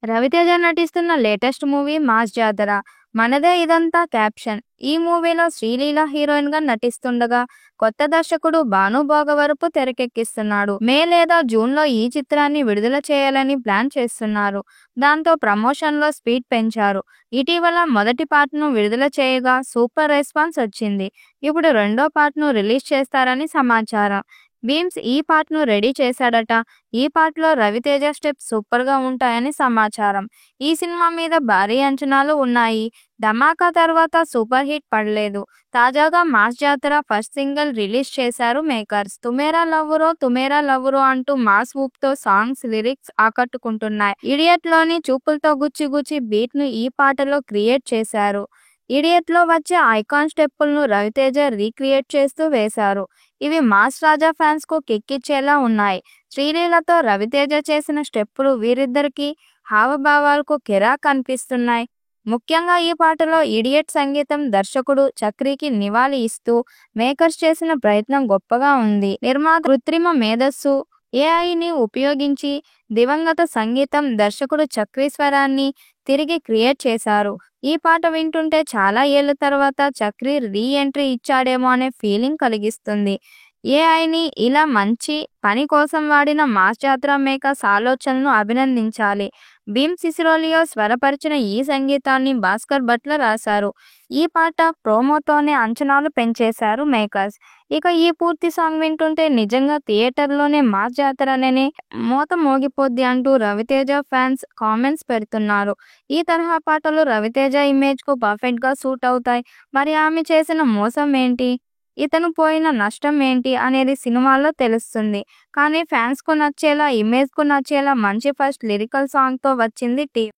రవితేజ నటిస్తున్న latest movie mass జాతర. మనదే ఇదంతా క్యాప్షన్. ఈ మూవీలో శ్రీలీల హీరోయిన్ గా నటిస్తుండగా కొత్త దర్శకుడు భాను భోగవరపు తెరకెక్కిస్తున్నాడు. మే లేదా జూన్ లో ఈ చిత్రాన్ని విడుదల చేయాలని ప్లాన్ చేస్తున్నారు. దాంతో ప్రమోషన్ లో స్పీడ్ పెంచారు. ఇటీవల మొదటి పార్ట్ ను విడుదల చేయగా సూపర్ రెస్పాన్స్ వచ్చింది. ఇప్పుడు రెండో పార్ట్ ను రిలీజ్ చేస్తారని సమాచారం. భీమ్స్ ఈ పార్ట్ ను రెడీ చేశాడట. ఈ పార్ట్ లో రవితేజ స్టెప్స్ సూపర్ గా ఉంటాయని సమాచారం. ఈ సినిమా మీద భారీ అంచనాలు ఉన్నాయి. ధమాకా తర్వాత సూపర్ హిట్ పడలేదు. తాజాగా మాస్ జాతర ఫస్ట్ సింగిల్ రిలీజ్ చేశారు మేకర్స్. తుమేరా లవ్వురో అంటూ మాస్ ఊప్ తో సాంగ్స్ లిరిక్స్ ఆకట్టుకుంటున్నాయి. ఇడియట్ లోని చూపులతో గుచ్చి గుచ్చి బీట్ ను ఈ పాటలో క్రియేట్ చేశారు. ఇడియట్ లో వచ్చే ఐకాన్ స్టెప్పులను రవితేజ రీక్రియేట్ చేస్తూ వేశారు. ఇవి మాస్ రాజా ఫ్యాన్స్ కు కిక్కిచ్చేలా ఉన్నాయి. శ్రీలీలతో రవితేజ చేసిన స్టెప్పులు వీరిద్దరికి హావభావాలకు కిరాక్ అనిపిస్తున్నాయి. ముఖ్యంగా ఈ పాటలో ఇడియట్ సంగీతం దర్శకుడు చక్రికి నివాళి ఇస్తూ మేకర్స్ చేసిన ప్రయత్నం గొప్పగా ఉంది. నిర్మాత కృత్రిమ మేధస్సు ఏఐని ఉపయోగించి దివంగత సంగీతం దర్శకుడు చక్రి స్వరాన్ని తిరిగి క్రియేట్ చేశారు. ఈ పాట వింటుంటే చాలా ఏళ్ల తర్వాత చక్రి రీ ఎంట్రీ ఇచ్చాడేమో అనే ఫీలింగ్ కలిగిస్తుంది. ఏఐని ఇలా మంచి పని కోసం వాడిన మాస్ జాతర మేకర్స్ ఆలోచనను అభినందించాలి. భీమ్ సిసిరోలియో స్వరపరిచిన ఈ సంగీతాన్ని భాస్కర్ భట్ల రాశారు. ఈ పాట ప్రోమోతోనే అంచనాలు పెంచేశారు మేకర్స్. ఇక ఈ పూర్తి సాంగ్ వింటుంటే నిజంగా థియేటర్లోనే మాస్ జాతరనే మోత మోగిపోద్ది అంటూ రవితేజ ఫ్యాన్స్ కామెంట్స్ పెడుతున్నారు. ఈ తరహా పాటలు రవితేజ ఇమేజ్ కు పర్ఫెక్ట్ గా సూట్ అవుతాయి. మరి ఆమె చేసిన మోసం ఏంటి, ఇతను పోయిన నష్టం ఏంటి అనేది సినిమాల్లో తెలుస్తుంది. కానీ ఫ్యాన్స్ కు నచ్చేలా, ఇమేజ్ కు నచ్చేలా మంచి ఫస్ట్ లిరికల్ సాంగ్ తో వచ్చింది టీమ్.